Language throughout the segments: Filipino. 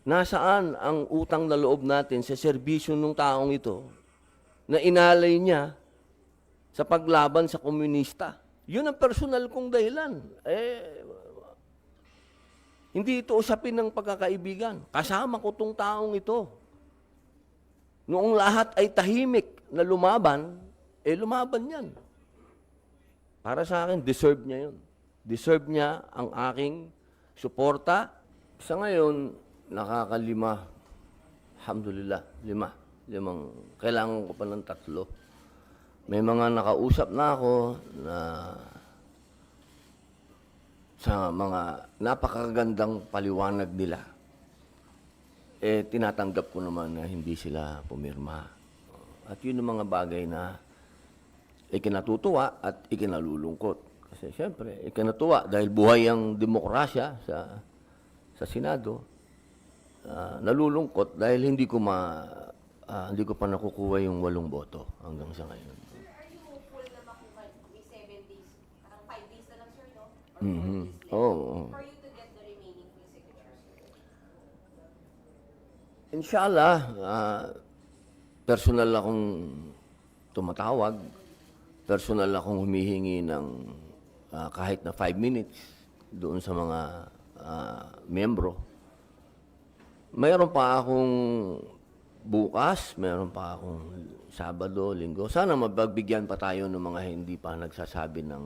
Nasaan ang utang na loob natin sa serbisyo ng taong ito na inalay niya sa paglaban sa komunista? Yun ang personal kong dahilan. Hindi ito usapin ng pagkakaibigan. Kasama ko tong taong ito. Noong lahat ay tahimik na lumaban, lumaban yan. Para sa akin, deserve niya yun. Deserve niya ang aking suporta. Sa ngayon, nakakalima. Alhamdulillah, limang. Kailangan ko pa ng 3. May mga nakausap na ako na sa mga napakagandang paliwanag nila. Tinatanggap ko naman na hindi sila pumirma. At yun ang mga bagay na ikinatutuwa at ikinalulungkot. Kasi siyempre, ikinatuwa dahil buhay ang demokrasya sa Senado. Nalulungkot dahil hindi ko pa nakukuha yung 8 boto hanggang sa ngayon. Sir, are you hopeful na makuha may 7 days? Parang 5 days na lang, sir, no? Oo. For you to get the remaining full signatures, sir? Inshallah, personal akong tumatawag, personal akong humihingi ng kahit na 5 minutes doon sa mga miyembro. Mayroon pa akong bukas, mayroon pa akong Sabado, Linggo. Sana mapagbigyan pa tayo ng mga hindi pa nagsasabi ng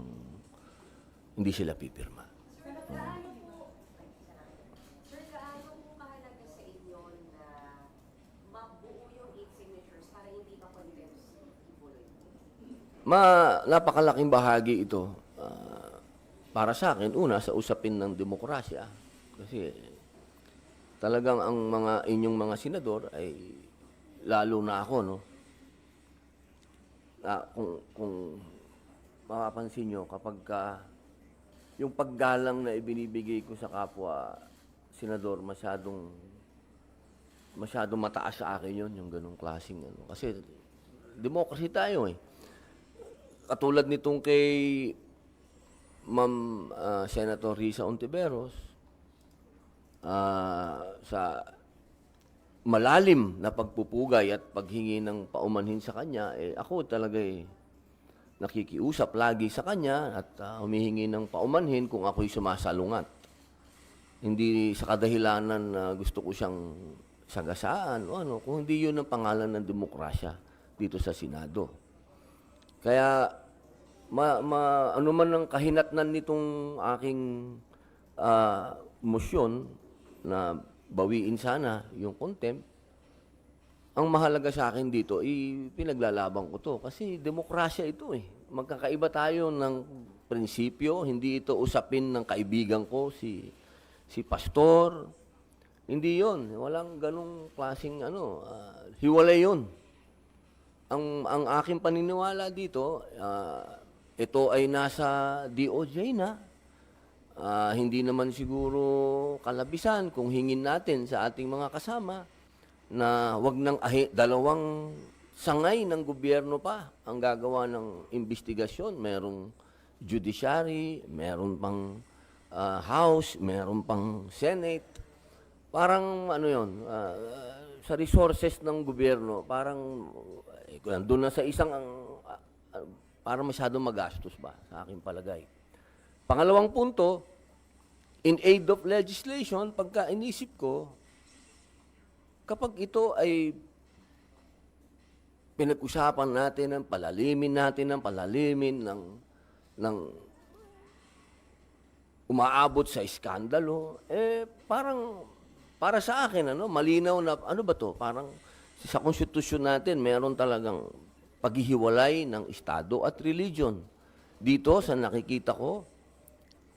hindi sila pipirma. Sir, gaano po kahalaga sa inyo na mabuo yung 8 signatures para hindi pa convinced ibuloy? Napakalaking bahagi ito para sa akin, una, sa usapin ng demokrasya. Kasi talagang ang inyong mga senador ay lalo na ako, no? Kung mapapansin nyo, kapag yung paggalang na ibinibigay ko sa kapwa senador, masyadong mataas sa akin yun, yung ganong klaseng ano. Kasi democracy tayo eh. Katulad nitong kay Ma'am Senator Risa Ontiveros, sa malalim na pagpupugay at paghingi ng paumanhin sa kanya, ako talaga nakikiusap lagi sa kanya at humihingi ng paumanhin kung ako'y sumasalungat. Hindi sa kadahilanan na gusto ko siyang sagasaan o ano, kung hindi yun ang pangalan ng demokrasya dito sa Senado. Kaya ano man ang kahinatnan nitong aking motion na bawiin sana yung contempt, ang mahalaga sa akin dito, pinaglalaban ko to. Kasi demokrasya ito eh. Magkakaiba tayo ng prinsipyo. Hindi ito usapin ng kaibigan ko, si pastor. Hindi yon. Walang ganong klaseng hiwalay yon. Ang aking paniniwala dito, ito ay nasa DOJ na. Hindi naman siguro kalabisan kung hingin natin sa ating mga kasama na wag nang dalawang sangay ng gobyerno pa ang gagawa ng investigasyon. Merong judiciary, meron pang House, meron pang Senate. Parang sa resources ng gobyerno, parang doon na sa isang parang masyadong magastos ba sa aking palagay. Pangalawang punto, in aid of legislation, pagka inisip ko, kapag ito ay pinag-usapan natin ng palalimin ng umaabot sa iskandalo, parang para sa akin, malinaw na, ano ba to? Parang sa konstitusyon natin, meron talagang paghihiwalay ng Estado at religion. Dito, sa nakikita ko,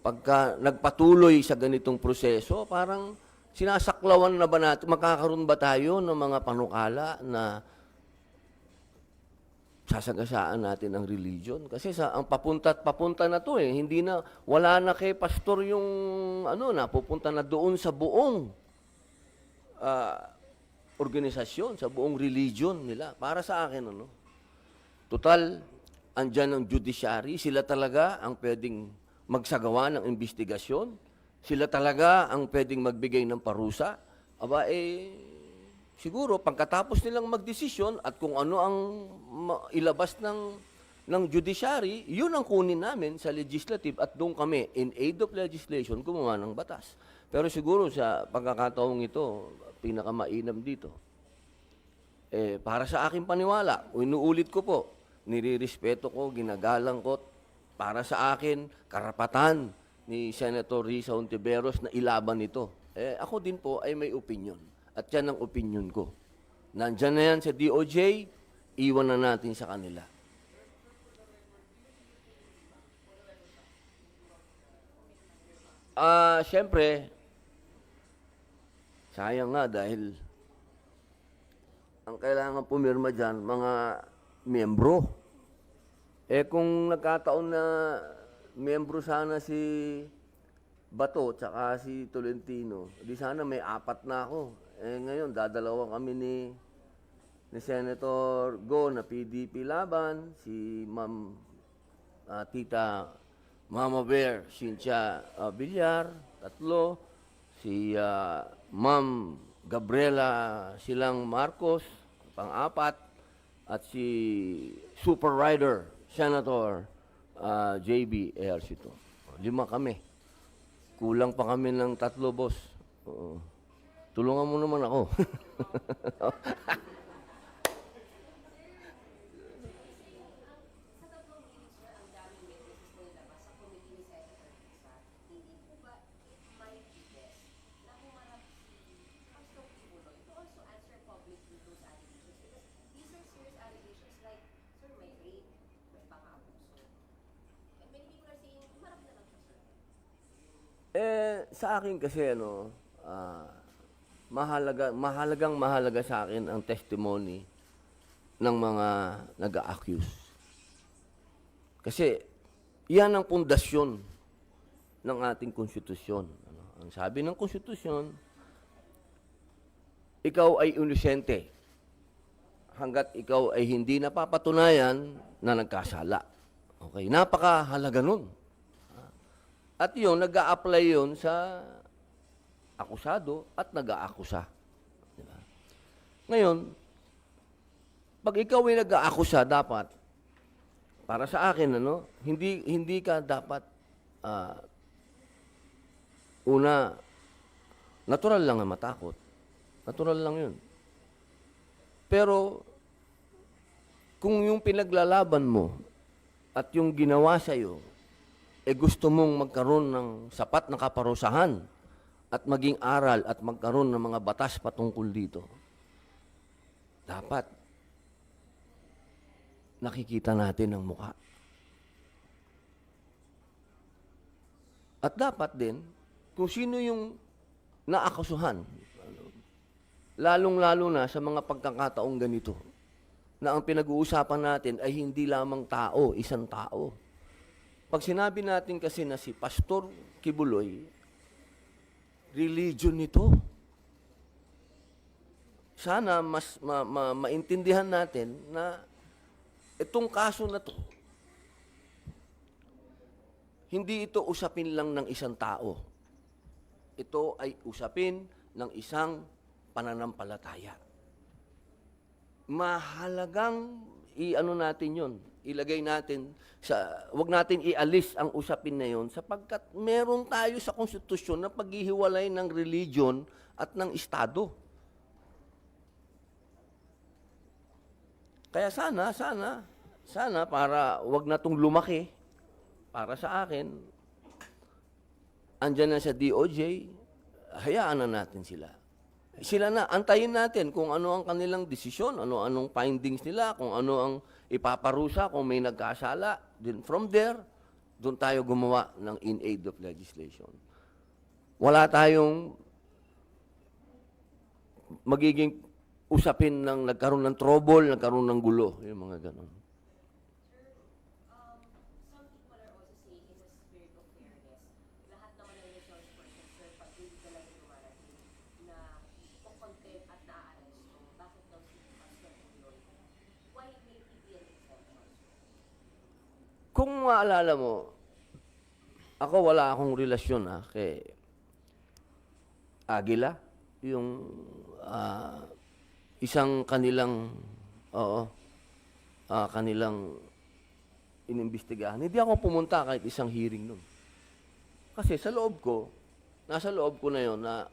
pagka nagpatuloy sa ganitong proseso, parang sinasaklawan na ba natin, magkakaroon ba tayo ng mga panukala na sasagasaan natin ang religion? Kasi ang papunta na to hindi na, wala na kay pastor yung, napupunta na doon sa buong organisasyon, sa buong religion nila. Para sa akin, total, andyan ang judiciary, sila talaga ang pwedeng magsagawa ng investigasyon, sila talaga ang pwedeng magbigay ng parusa Aba, siguro pagkatapos nilang magdesisyon at kung ano ang ilabas ng judiciary, yun ang kunin namin sa legislative at doon kami, in aid of legislation, gumawa ng batas. Pero siguro sa pagkakataong ito, pinakamainam dito, para sa aking paniwala, inuulit ko po, nirirespeto ko, ginagalang ko, para sa akin, karapatan ni Senator Risa Hontiveros na ilaban ito. Ako din po ay may opinion. At yan ang opinion ko. Nandyan na yan sa DOJ, iwan na natin sa kanila. Siyempre, sayang nga dahil ang kailangan pumirma dyan, mga miyembro. Kung nagkataon na miyembro sana si Bato tsaka si Tolentino, di sana may 4 na ako. Ngayon, dadalawa kami ni Senator Go na PDP laban, si Ma'am Tita Mama Bear, Cynthia Villar, 3, si Ma'am Gabriela Silang Marcos, pang-4, at si Super Rider, Senator JB Ejercito. 5 kami. Kulang pa kami ng 3, boss. Oo. Tulungan mo naman ako. Sa tatlong hearings, sir, ang daming witnesses na nilabas sa committee ni Senator Risa. Hindi po ba it might be best na humarap si Pastor Kibuloy to also answer publicly those allegations? Because these are serious allegations like, sir, may rape, may pang-abuso. And many people are saying, humarap na lang siya, sir. Sa akin kasi, mahalagang sa akin ang testimony ng mga nag-a-accuse. Kasi, yan ang pundasyon ng ating konstitusyon. Ang sabi ng konstitusyon, ikaw ay inosente hanggat ikaw ay hindi napapatunayan na nagkasala. Okay, napakahalaga nun. At yun, nag-a-apply yun sa akusado at nag-aakusa. Diba? Ngayon, pag ikaw ay nag-aakusa, dapat, para sa akin, hindi ka dapat, una, natural lang na matakot. Natural lang yun. Pero, kung yung pinaglalaban mo at yung ginawa sa'yo, gusto mong magkaroon ng sapat na kaparusahan at maging aral at magkaroon ng mga batas patungkol dito, dapat nakikita natin ang mukha. At dapat din, kung sino yung naakasuhan, lalong-lalo na sa mga pagkakataong ganito, na ang pinag-uusapan natin ay hindi lamang tao, isang tao. Pag sinabi natin kasi na si Pastor Kibuloy, religion nito. Sana mas maintindihan natin na itong kaso na to, hindi ito usapin lang ng isang tao. Ito ay usapin ng isang pananampalataya. Mahalagang natin yon. Ilagay natin wag natin ialis ang usapin na yon sapagkat meron tayo sa konstitusyon na paghihiwalay ng religion at ng estado. Kaya sana para wag na tong lumaki, para sa akin, andyan na sa DOJ, hayaan na natin sila. Sila na, antayin natin kung ano ang kanilang desisyon, anong findings nila, kung ano ang ipaparusa, kung may nagkasala. Then from there, doon tayo gumawa ng in aid of legislation. Wala tayong magiging usapin ng nagkaroon ng trouble, nagkaroon ng gulo, yung mga ganon. Some people are also saying in the spirit of fairness, lahat naman ng resource person, sir, pag hindi ka lang dumarating na contempt at na-arresto, bakit daw si Pastor Kibuloy? Why may he be an exception, sir? Kung maalala mo, ako wala akong relasyon kay Aguila, yung isang kanilang, kanilang inimbestigahan. Hindi ako pumunta kahit isang hearing nun. Kasi sa loob ko, nasa loob ko na yon na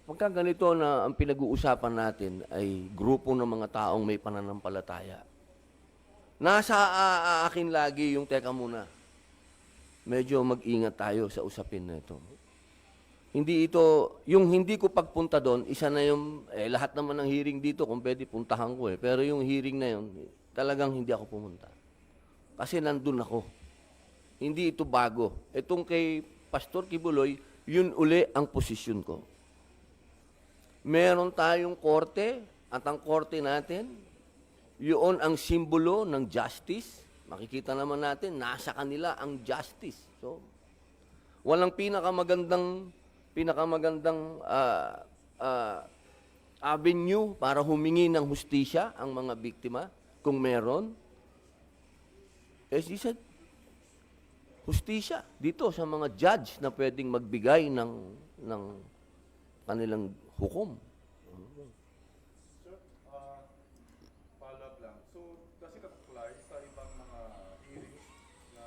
pagka ganito na ang pinag-uusapan natin ay grupo ng mga taong may pananampalataya. Nasa akin lagi yung teka muna. Medyo mag-ingat tayo sa usapin na ito. Hindi ito, yung hindi ko pagpunta doon, isa na yung, lahat naman ng hearing dito, kung pwede puntahan ko Pero yung hearing na yun, talagang hindi ako pumunta. Kasi nandun ako. Hindi ito bago. Itong kay Pastor Kibuloy, yun uli ang posisyon ko. Meron tayong korte, at ang korte natin, yun ang simbolo ng justice. Makikita naman natin, nasa kanila ang justice. So, walang pinakamagandang avenue para humingi ng hustisya ang mga biktima, kung meron. He said, hustisya dito sa mga judge na pwedeng magbigay ng kanilang hukom. Sir, follow-up lang. So, does it apply sa ibang mga hearings na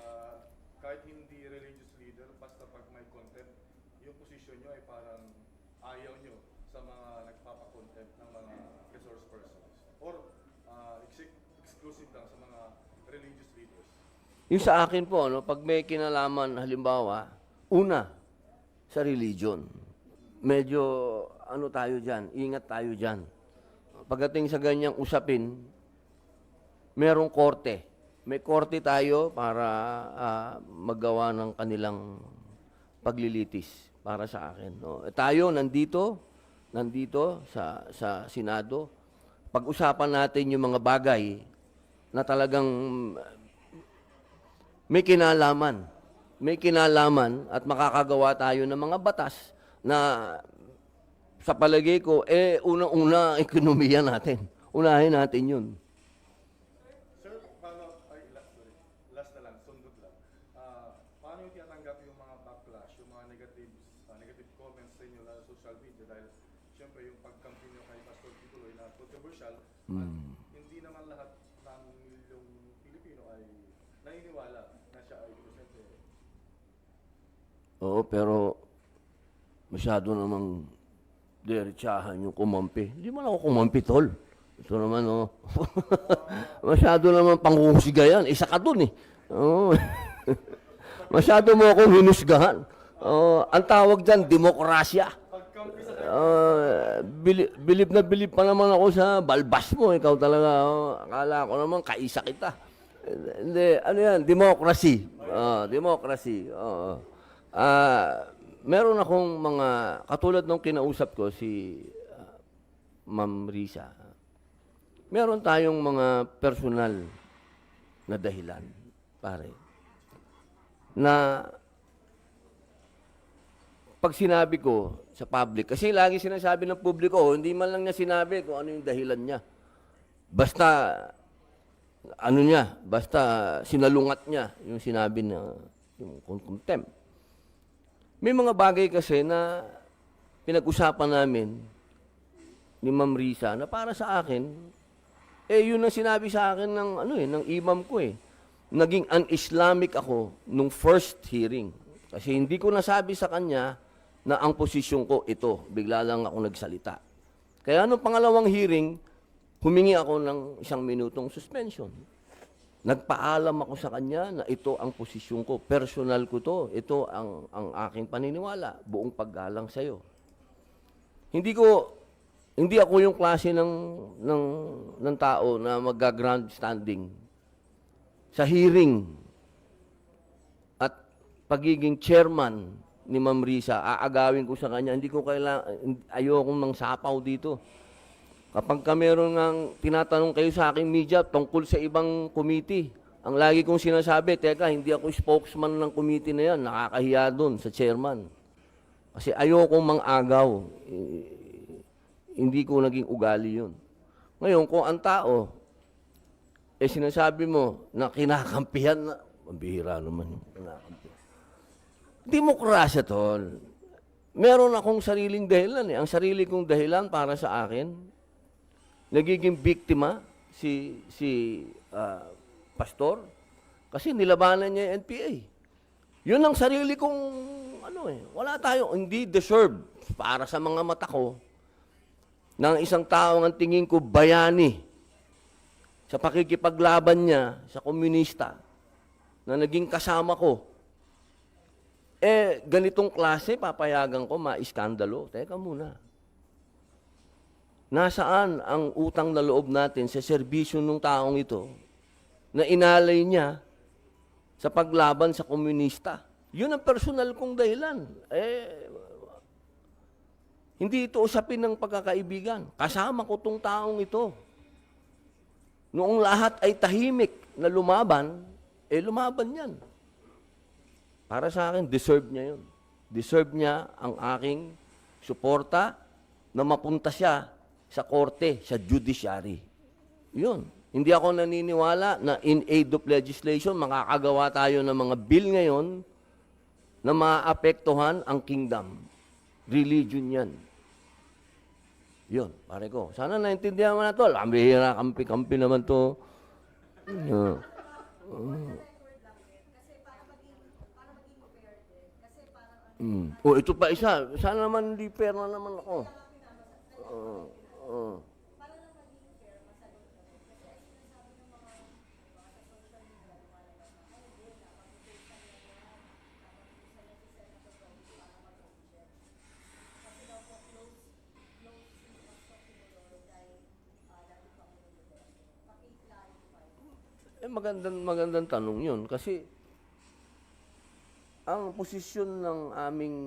kahit hindi religious leader, basta pag may contempt, yung position nyo ay parang ayaw nyo sa mga nagpapakontempt ng mga resource persons? Or exclusive lang sa mga religious leaders? Yung sa akin po, pag may kinalaman, halimbawa, una, sa religion. Medyo, tayo dyan, ingat tayo dyan. Pagdating sa ganyang usapin, merong korte. May korte tayo para maggawa ng kanilang paglilitis para sa akin. No? Tayo, nandito sa Senado, pag-usapan natin yung mga bagay na talagang may kinalaman at makakagawa tayo ng mga batas na sa palagay ko, unang-una ekonomiya natin. Unahin natin yun. Sir, last na lang, sundot lang. Paano yung tinatanggap yung mga backlash, yung mga negative comments sa inyo sa social media? Dahil, siyempre, yung pagkampi nyo kay Pastor Kibuloy na controversial, at hindi naman lahat ng yung Pilipino ay naniniwala na siya ay inosente. Oo, pero masyado namang diretsahan yung kumampi. Hindi man ako kumampi, tol. Ito naman, masyado naman panghuhusga yan. Isa ka dun, Oo. Masyado mo akong hinusgahan. Ang tawag dyan, demokrasya. Pagkampi sa Bilib na bilib pa naman ako sa balbas mo. Ikaw talaga, akala ko naman, kaisa kita. Hindi, ano yan, democracy. Democracy. Meron akong mga, katulad nung kinausap ko si Ma'am Risa, meron tayong mga personal na dahilan, pare, na pag sinabi ko sa public, kasi lagi sinasabi ng publiko, hindi man lang niya sinabi kung ano yung dahilan niya. Basta sinalungat niya yung sinabi na yung contempt. May mga bagay kasi na pinag-usapan namin ni Ma'am Risa na para sa akin, yun ang sinabi sa akin ng imam ko Naging un-Islamic ako nung first hearing. Kasi hindi ko nasabi sa kanya na ang posisyon ko ito. Bigla lang ako nagsalita. Kaya nung pangalawang hearing, humingi ako ng 1 minutong suspension. Nagpaalam ako sa kanya na ito ang posisyon ko. Personal ko to. Ito ang aking paniniwala. Buong paggalang sa'yo. Hindi ako yung klase ng tao na magga-grandstanding sa hearing at pagiging chairman ni Ma'am Risa. Aagawin ko sa kanya. Ayokong mang sapaw dito. Kapag meron ng tinatanong kayo sa aking media tungkol sa ibang committee, ang lagi kong sinasabi, teka, hindi ako spokesman ng committee na yan, nakakahiya doon sa chairman. Kasi ayokong mang-agaw. Hindi ko naging ugali yun. Ngayon, kung ang tao, sinasabi mo na kinakampihan na, mabihira naman yung kinakampihan. Demokrasya, tol. meron akong sariling dahilan eh. Ang sarili kong dahilan para sa akin, nagiging biktima si pastor kasi nilabanan niya yung NPA. Yun ang sarili kong wala tayo, hindi deserve para sa mga mata ko ng isang tao ang tingin ko bayani sa pakikipaglaban niya sa komunista na naging kasama ko. Ganitong klase, papayagan ko, maiskandalo. Teka muna. Nasaan ang utang na loob natin sa serbisyo ng taong ito na inalay niya sa paglaban sa komunista? Yun ang personal kong dahilan. Hindi ito usapin ng pagkakaibigan. Kasama ko tong taong ito. Noong lahat ay tahimik na lumaban, lumaban yan. Para sa akin, deserve niya yun. Deserve niya ang aking suporta na mapunta siya sa korte, sa judiciary. Yun. Hindi ako naniniwala na in aid of legislation, makakagawa tayo ng mga bill ngayon na maapektuhan ang kingdom. Religion yan. Yun, pare ko. Sana naintindihan mo na to. Lambihira, kampi-kampi naman to. Ito pa isa. Sana naman hindi fair na naman ako. Magandang tanong yun. Kasi, ang posisyon ng aming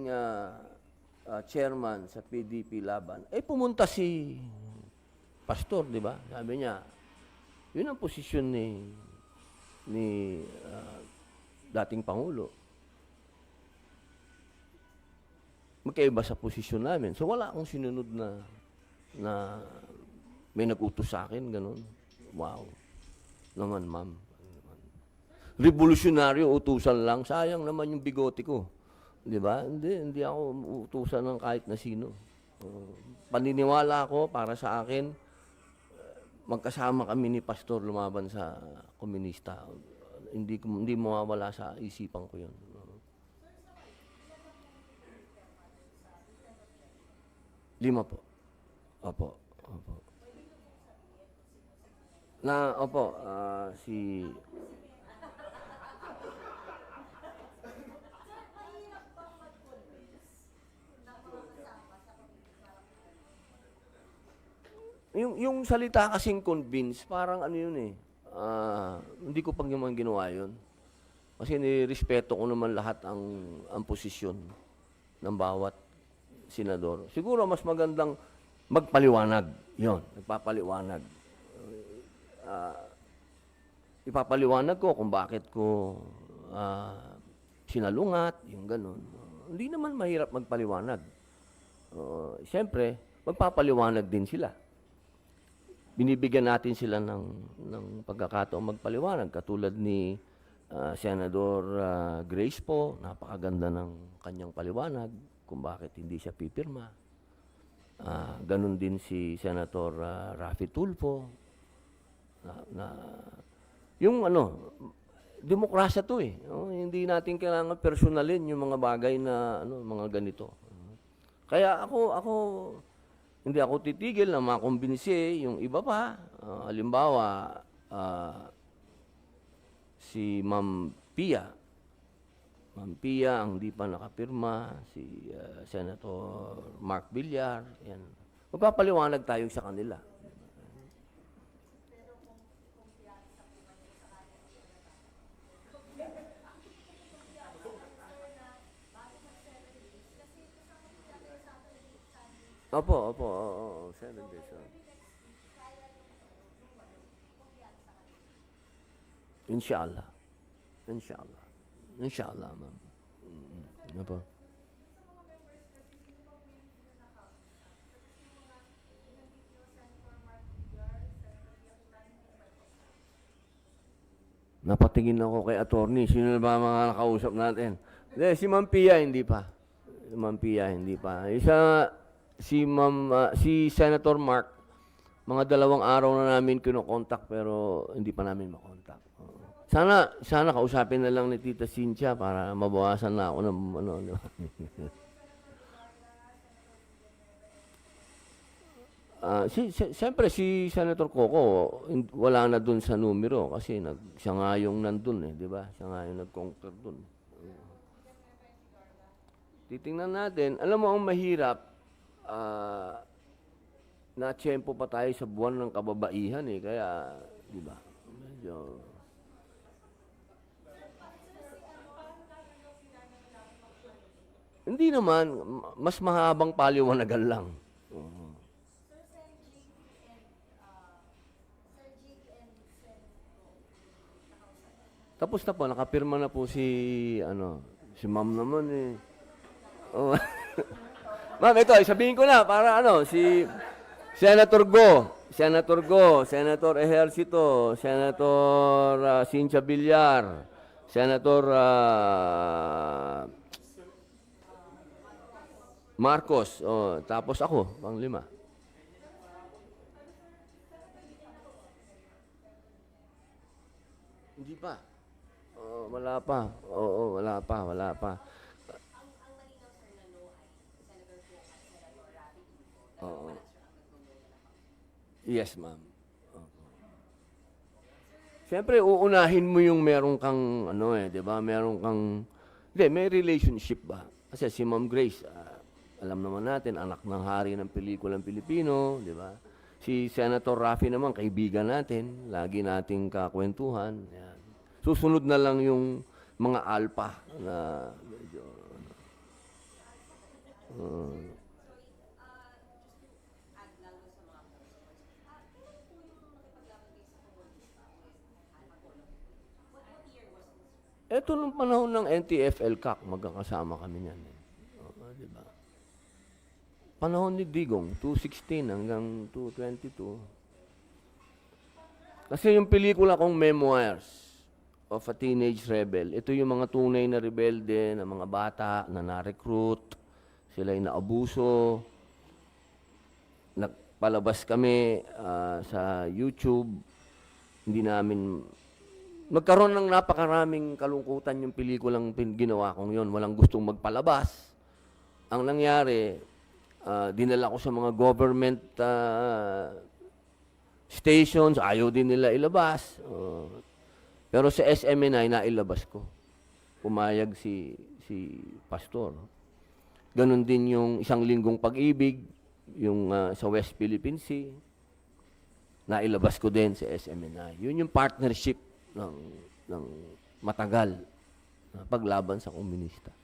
chairman sa PDP Laban, pumunta si pastor, di ba? Sabi niya, yun ang posisyon ni dating Pangulo. Magkaiba sa posisyon namin. So, wala akong sinunod na may nag-utos sa akin, ganun. Wow. Naman, ma'am. Revolusyonaryo, utusan lang. Sayang naman yung bigote ko. Di ba? Hindi ako utusan ng kahit na sino. Paniniwala ko, para sa akin, magkasama kami ni Pastor lumaban sa komunista. Hindi mawawala sa isipan ko yun. Lima po. Opo. Si... Yung salita kasing convince, parang ano yun hindi ko pang naman ginawa yun. Kasi nirespeto ko naman lahat ang posisyon ng bawat senador. Siguro mas magandang magpaliwanag. Yun, nagpapaliwanag. Ipapaliwanag ko kung bakit ko sinalungat, yung ganun. Hindi naman mahirap magpaliwanag. Siyempre, magpapaliwanag din sila. Binibigyan natin sila ng pagkakataong magpaliwanag. Katulad ni Senador Grace po, napakaganda ng kanyang paliwanag kung bakit hindi siya pipirma. Ganun din si Senator Raffy Tulfo. Yung demokrasya to hindi natin kailangan personalin yung mga bagay na mga ganito. Kaya ako hindi ako titigil na makumbinsi yung iba pa. Halimbawa, si Ma'am Pia. Ma'am Pia ang di pa nakapirma, si Senator Mark Villar, yan. Magpapaliwanag tayo sa kanila. Opo, 7 days. Inshallah. Inshallah, ma'am. Opo. Napatingin ako kay attorney. Sino na ba mga nakausap natin? Si Ma'am Pia, hindi pa. Ma'am Pia, hindi pa. Isa, si Senator Mark, mga 2 araw na namin kinokontak pero hindi pa namin makontak. Oo. Sana kausapin na lang ni Tita Cynthia para mabawasan na ako ng ano. Siyempre si Senator Coco, wala na dun sa numero kasi siya nga yung nandun di ba? Siya nga yung nag-conquer dun. Titingnan natin. Alam mo, ang mahirap, na-tiyempo pa tayo sa buwan ng kababaihan kaya, di ba? Medyo... Hindi naman, mas mahabang paliwanagan lang. Oo. Tapos na po, nakapirma na po si ma'am naman Oh. Ma'am, ito, sabihin ko na para si Senator Senator Ejercito, Senator Cynthia Villar, Senator Marcos, tapos ako, pang-5. Hindi pa. Wala pa. Oo, wala pa. Ang malinaw sir na no ay Senator Coco at Senator Rafi Tulfo. Dalawa lang sir ang nagno na lang. Yes, ma'am. Siyempre, uunahin mo yung meron kang, di ba? Meron kang, hindi, may relationship ba? Kasi si Ma'am Grace, alam naman natin, anak ng hari ng pelikulang Pilipino, di ba? Si Senator Rafi naman, kaibigan natin, lagi nating kakwentuhan. Yan. Susunod na lang yung mga alpha na medyo, Add lang doon sa mga concerns. Kailan po yung nakipaglaban kayo sa komunista with Alpha Polo? What year was this? eto nung panahon ng NTF-ELCAC, magkakasama kami niyan. Di ba? Panahon ni Digong, 2016 hanggang 2022. Kasi yung pelikula kong Memoirs of a Teenage Rebel, ito yung mga tunay na rebelde, na mga bata na na-recruit, sila yung naabuso. Nagpalabas kami sa YouTube. Hindi namin... Magkaroon ng napakaraming kalungkutan yung pelikulang ginawa kong yon. Walang gustong magpalabas. Ang nangyari, dinala ko sa mga government stations, ayaw din nila ilabas. Pero sa SMNI, nailabas ko. Pumayag si Pastor. Ganon din yung Isang Linggong Pag-ibig, yung sa West Philippine Sea. Nailabas ko din sa SMNI. Yun yung partnership ng matagal na paglaban sa komunista.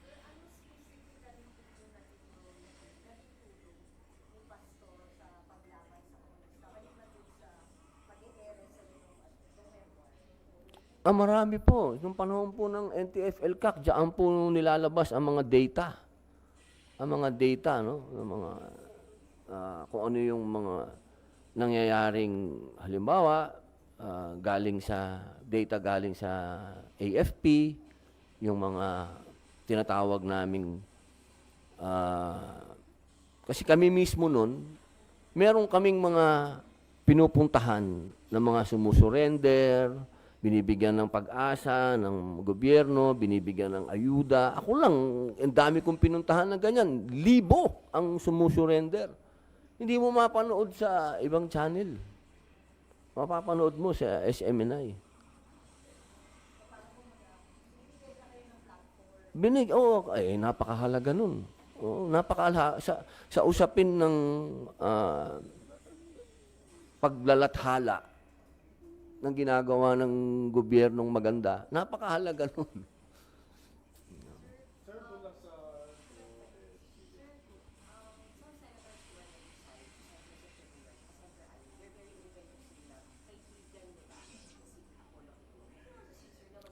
Marami po. Nung panahon po ng NTF-ELCAC, diyan po nilalabas ang mga data. Ang mga data, Ang mga, kung ano yung mga nangyayaring, halimbawa, galing sa AFP, yung mga tinatawag naming, kasi kami mismo nun, meron kaming mga pinupuntahan ng mga sumusurrender, binibigyan ng pag-asa ng gobyerno, binibigyan ng ayuda. Ako lang, ang dami kong pinuntahan na ganyan. 1,000 ang sumusurrender. Hindi mo mapanood sa ibang channel. Mapapanood mo sa SMNI. Napakahalaga nun. Napakahalaga. Sa usapin ng paglalathala ng ginagawa ng gobyernong maganda, napakahalaga nun. Sir, doon lang sa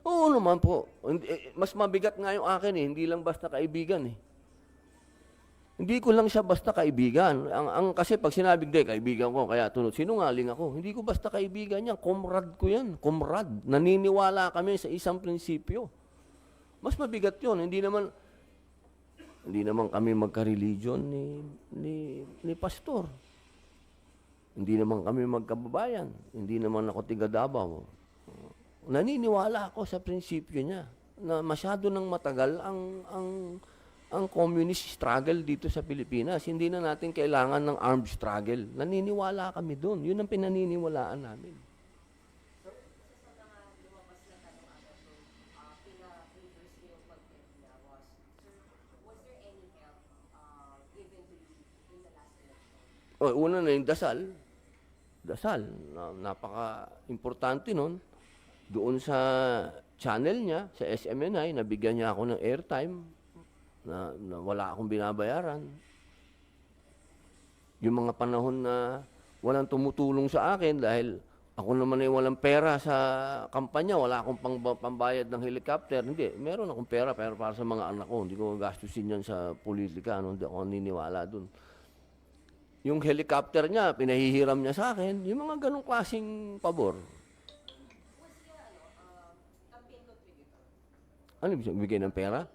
Oo naman po. Mas mabigat nga yung akin hindi lang basta kaibigan Hindi ko lang siya basta kaibigan. Kasi pag sinabing, kaibigan ko, kaya sinungaling ako. Hindi ko basta kaibigan yan. Comrade ko yan. Comrade. Naniniwala kami sa isang prinsipyo. Mas mabigat yun. Hindi naman, Hindi naman kami magka-religion ni pastor. Hindi naman kami magkababayan. Hindi naman ako tiga Davao. Naniniwala ako sa prinsipyo niya na masyado nang matagal ang communist struggle dito sa Pilipinas. Hindi na natin kailangan ng armed struggle. Naniniwala kami doon. Yun ang pinaniniwalaan namin. Sa mga lumabas na tanong agad yung pina-reverse niyo yung content niya was there any help given to you in the last election? Una na yung dasal. Dasal. Napaka-importante nun. Doon sa channel niya, sa SMNI, nabigyan niya ako ng airtime na wala akong binabayaran. Yung mga panahon na walang tumutulong sa akin dahil ako naman ay walang pera sa kampanya, wala akong pambayad ng helicopter. Hindi, meron akong pera pero para sa mga anak ko. Hindi ko gastusin yan sa politika. Hindi ako naniniwala dun. Yung helicopter niya, pinahihiram niya sa akin. Yung mga ganong klaseng pabor. Was siya campaign contributor? Ano ibig sabihin ng pera?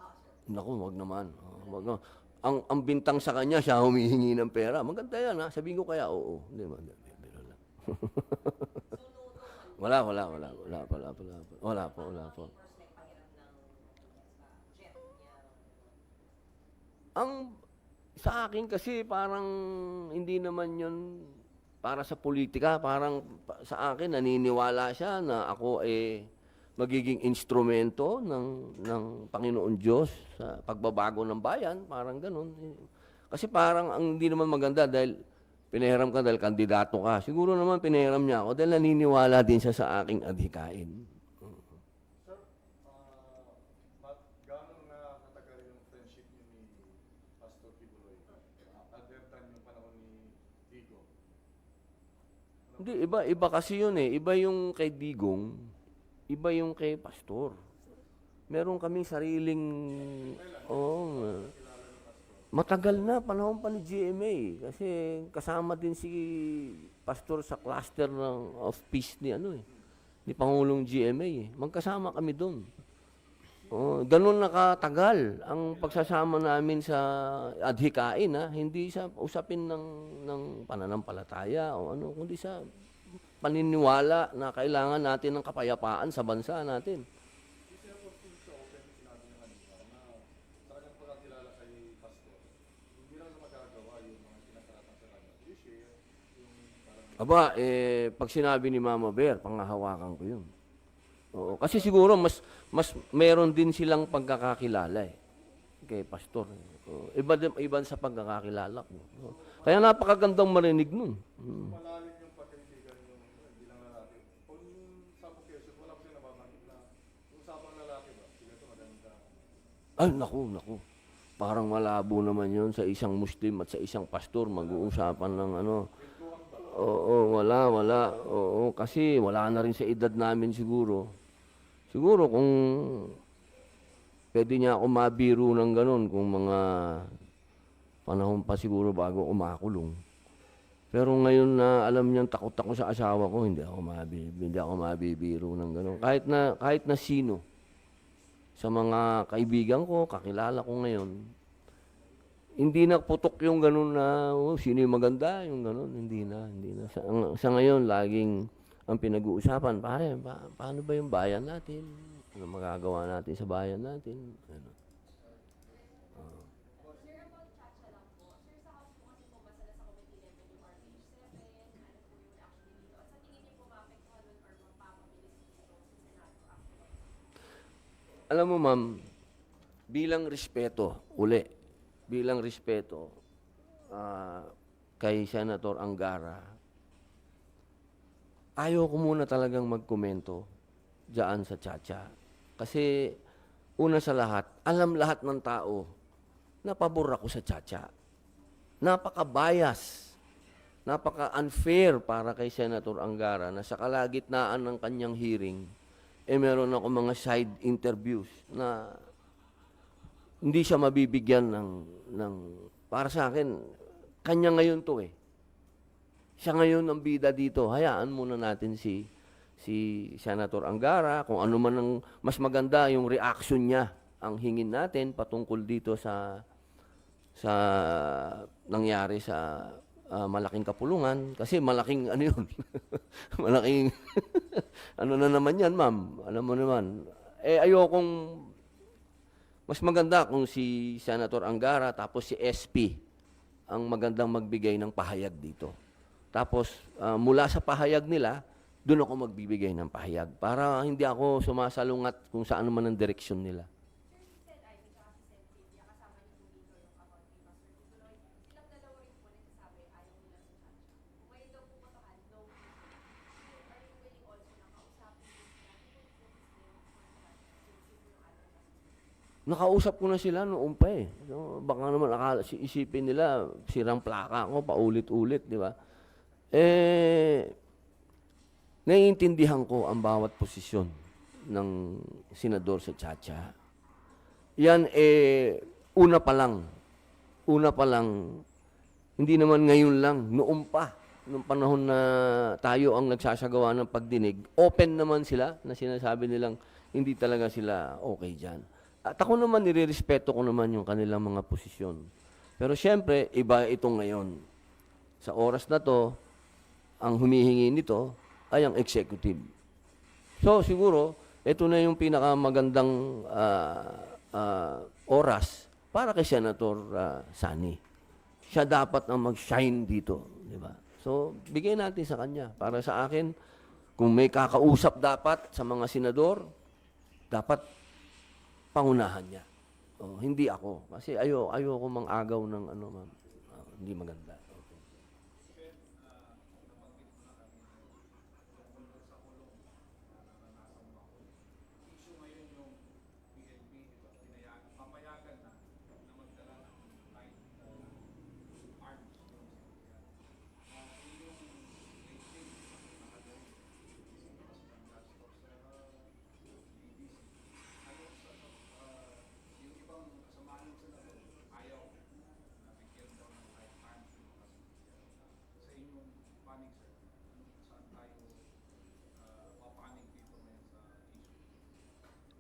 Naku, wag naman. Wag naman. Ang bintang sa kanya, siya humihingi ng pera. Maganda yan, ha? Sabihin ko kaya, oo. Hindi, biro lang. Wala po. First like pahiram ng jet niya. Ang sa akin kasi parang hindi naman yun para sa politika. Parang sa akin naniniwala siya na ako magiging instrumento ng Panginoon Diyos sa pagbabago ng bayan. Parang ganun. Kasi parang ang hindi naman maganda dahil pinahiram ka dahil kandidato ka. Siguro naman pinahiram niya ako dahil naniniwala din siya sa aking adhikain. Sir, gaano na katagal yung friendship niyo ni Pastor Kibuloy? Other than yung panahon ni Digo? Hindi, iba kasi yun eh. Iba yung kay Digong, iba yung kay Pastor. Meron kaming sariling, matagal na, panahon pa ni GMA. Kasi kasama din si Pastor sa cluster of peace ni ni Pangulong GMA. Magkasama kami doon. Ganun nakatagal ang pagsasama namin sa adhikain, hindi sa usapin ng pananampalataya o kundi sa paniniwala na kailangan natin ng kapayapaan sa bansa natin. Kasi ako kung sa open, sinabi niya kanina na sa kanyang pagkakilala kay Pastor, hindi lang na magagawa yung mga sinasaratan sa kanya. You share yung parang... Pag sinabi ni Mama Bear, pangahawakan ko yun. Oo, kasi siguro mas meron din silang pagkakakilala kay Pastor. Iba sa pagkakakilala ko. Kaya napakagandang marinig nun. Malalim yung pagkaibigan yung bilang lalaki. Kung sa occasion, wala ko siya nababanggit na yung usapang lalaki ba? Sige ito maganda. Ay, naku. Parang malabo naman yun sa isang Muslim at sa isang pastor mag-uusapan ng Oo, wala. Oo, kasi wala na rin sa edad namin siguro. Siguro kung pwede niya ako mabiro ng ganun kung mga panahon pa siguro bago umakulong. Pero ngayon na alam niyang takot ako sa asawa ko, hindi ako mabibiro ng ganun. Kahit na sino sa mga kaibigan ko, kakilala ko ngayon, hindi na putok yung ganun na sino yung maganda, yung ganun, hindi na. Sa ngayon, laging ang pinag-uusapan, pare, paano ba yung bayan natin? Ano magagawa natin sa bayan natin? Ano? Sir, about Chacha lang po. Sir, sa house po kasi pumasa na sa committee level yung RH7, ano po yung actually dito. At sa tingin niyo po maapektuhan nun or magpapabilis dito sa Senado actually? Alam mo, ma'am, bilang respeto kay Senator Angara, ayaw ko muna talagang magkomento dyan sa Chacha. Kasi una sa lahat, alam lahat ng tao na pabor ako sa Chacha. Napaka-bias, napaka-unfair para kay Senator Angara na sa kalagitnaan ng kanyang hearing, meron ako mga side interviews na hindi siya mabibigyan ng para sa akin, kanya ngayon to Siya ngayon ang bida dito. Hayaan muna natin si Senator Angara, kung ano man ang mas maganda yung reaction niya ang hingin natin patungkol dito sa sa nangyari sa malaking kapulungan. Kasi malaking ano yun, malaking ano na naman yan, ma'am. Alam mo naman. Ayokong, mas maganda kung si Senator Angara tapos si SP ang magandang magbigay ng pahayag dito. Tapos, mula sa pahayag nila, doon ako magbibigay ng pahayag para hindi ako sumasalungat kung saan naman ang direksyon nila. Nakausap ko na sila noon pa eh. So, baka naman isipin nila, sirang plaka ako, paulit-ulit, di ba? Naiintindihan ko ang bawat posisyon ng senador sa Chacha. Yan una pa lang, hindi naman ngayon lang, noon pa, noong panahon na tayo ang nagsasagawa ng pagdinig, open naman sila na sinasabi nilang hindi talaga sila okay dyan. At ako naman, nirerespeto ko naman yung kanilang mga posisyon. Pero siyempre, iba ito ngayon. Sa oras na to, ang humihingi nito ay ang executive. So, siguro, ito na yung pinakamagandang oras para kay Senator Sani. Siya dapat ang mag-shine dito. Di ba? So, bigay natin sa kanya. Para sa akin, kung may kakausap dapat sa mga senador, dapat pangunahan niya. Hindi ako. Kasi ayoko mang-agaw ng ano, ma'am. Hindi maganda.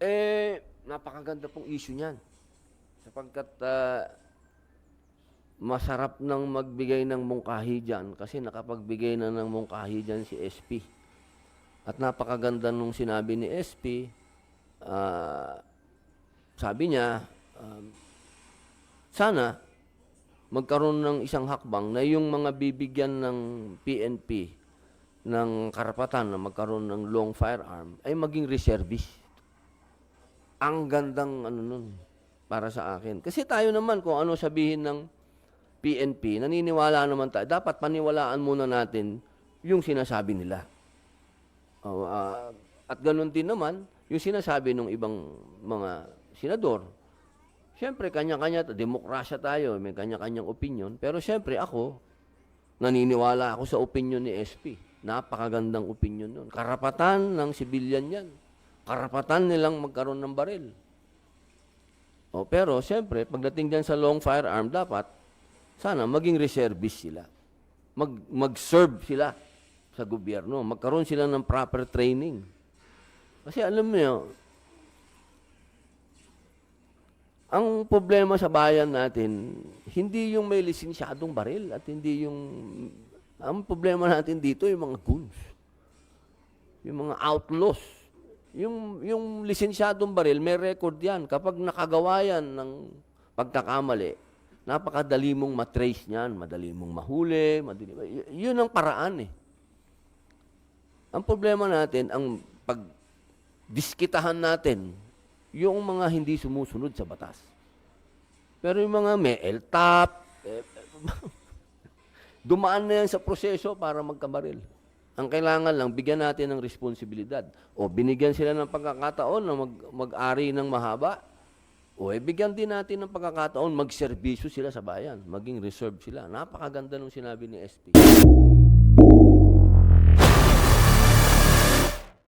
Okay. Napakaganda pong issue niyan. Sapagkat masarap nang magbigay ng mungkahi dyan kasi nakapagbigay na ng mungkahi dyan si SP. At napakaganda nung sinabi ni SP, sabi niya, sana magkaroon ng isang hakbang na yung mga bibigyan ng PNP ng karapatan na magkaroon ng long firearm ay maging reservist. Ang gandang ano nun para sa akin. Kasi tayo naman kung ano sabihin ng PNP, naniniwala naman tayo. Dapat paniwalaan muna natin yung sinasabi nila. At ganun din naman, yung sinasabi ng ibang mga senador. Siyempre, kanya-kanya, demokrasya tayo, may kanya-kanyang opinion. Pero siyempre, ako, naniniwala ako sa opinion ni SP. Napakagandang opinion nun. Karapatan ng sibilyan yan. Karapatan nilang magkaroon ng baril. Pero siyempre, pagdating dyan sa long firearm, dapat sana maging reservist sila. Mag-serve sila sa gobyerno. Magkaroon sila ng proper training. Kasi alam mo, ang problema sa bayan natin, hindi yung may lisensyadong baril at hindi yung... Ang problema natin dito, yung mga goons. Yung mga outlaws. Yung lisensyadong baril, may record yan. Kapag nakagawa yan ng pagkakamali, napakadali mong matrace niyan, madali mong mahuli, yun ang paraan eh. Ang problema natin, ang pagdiskitahan natin, yung mga hindi sumusunod sa batas. Pero yung mga may LTAP, dumaan na yan sa proseso para magkabaril. Ang kailangan lang, bigyan natin ng responsibilidad. O binigyan sila ng pagkakataon na mag-ari ng mahaba. O bigyan din natin ng pagkakataon, magserbisyo sila sa bayan. Maging reserve sila. Napakaganda nung sinabi ni SP.